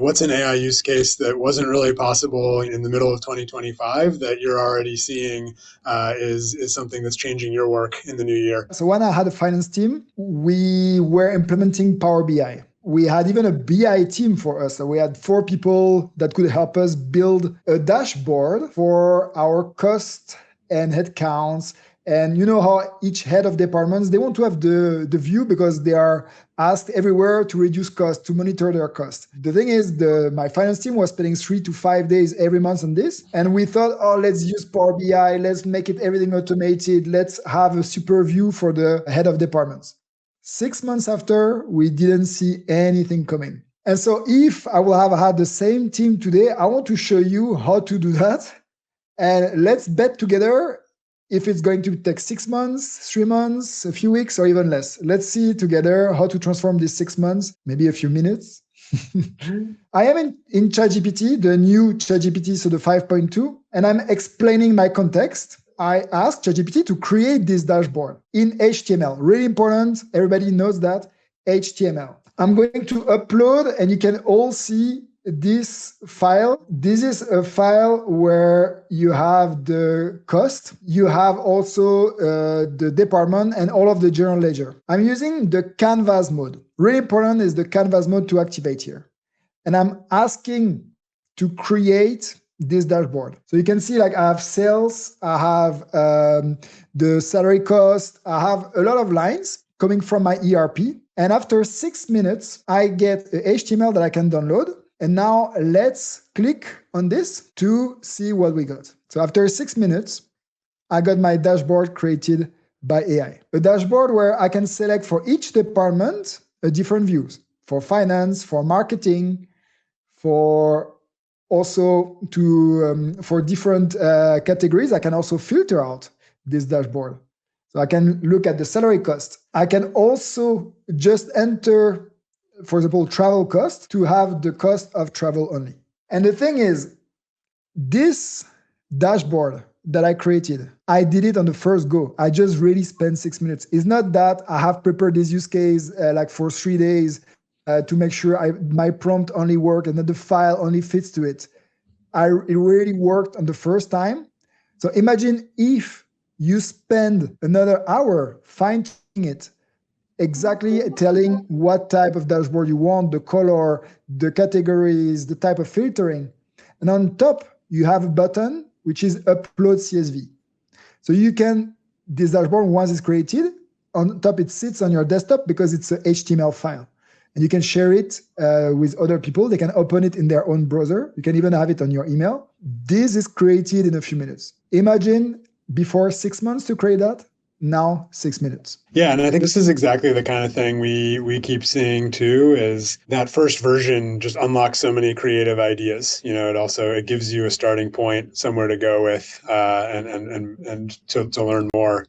What's an AI use case that wasn't really possible in the middle of 2025 that you're already seeing is something that's changing your work in the new year? So when I had a finance team, we were implementing Power BI. We had even a BI team for us. So we had 4 people that could help us build a dashboard for our cost and headcounts. And you know how each head of departments, they want to have the view because they are asked everywhere to reduce costs, to monitor their costs. The thing is, my finance team was spending 3 to 5 days every month on this. And we thought, oh, let's use Power BI. Let's make it everything automated. Let's have a super view for the head of departments. 6 months after, we didn't see anything coming. And so if I will have had the same team today, I want to show you how to do that. And let's bet together if it's going to take 6 months, 3 months, a few weeks, or even less. Let's see together how to transform these 6 months, maybe a few minutes. I am in ChatGPT, the new ChatGPT, so the 5.2, and I'm explaining my context. I asked ChatGPT to create this dashboard in HTML. Really important. Everybody knows that. HTML. I'm going to upload, and you can all see this file. This is a file where you have the cost. You have also the department and all of the general ledger. I'm using the canvas mode. Really important is the canvas mode to activate here. And I'm asking to create this dashboard. So you can see like I have sales, I have the salary cost, I have a lot of lines coming from my ERP. And after 6 minutes, I get a HTML that I can download. And now let's click on this to see what we got. So after 6 minutes, I got my dashboard created by AI. A dashboard where I can select for each department a different views. For finance, for marketing, for also for different categories. I can also filter out this dashboard. So I can look at the salary cost. I can also just enter, for example, travel cost to have the cost of travel only. And the thing is, this dashboard that I created, I did it on the first go. I just really spent 6 minutes. It's not that I have prepared this use case like for 3 days to make sure my prompt only worked and that the file only fits to it. It really worked on the first time. So imagine if you spend another hour fine-tuning it, exactly telling what type of dashboard you want, the color, the categories, the type of filtering. And on top, you have a button, which is upload CSV. So you can, this dashboard, once it's created, on top it sits on your desktop because it's an HTML file. And you can share it with other people. They can open it in their own browser. You can even have it on your email. This is created in a few minutes. Imagine before 6 months to create that. Now 6 minutes. Yeah, and I think this is exactly the kind of thing we keep seeing too, is that first version just unlocks so many creative ideas. It gives you a starting point, somewhere to go with, and to learn more.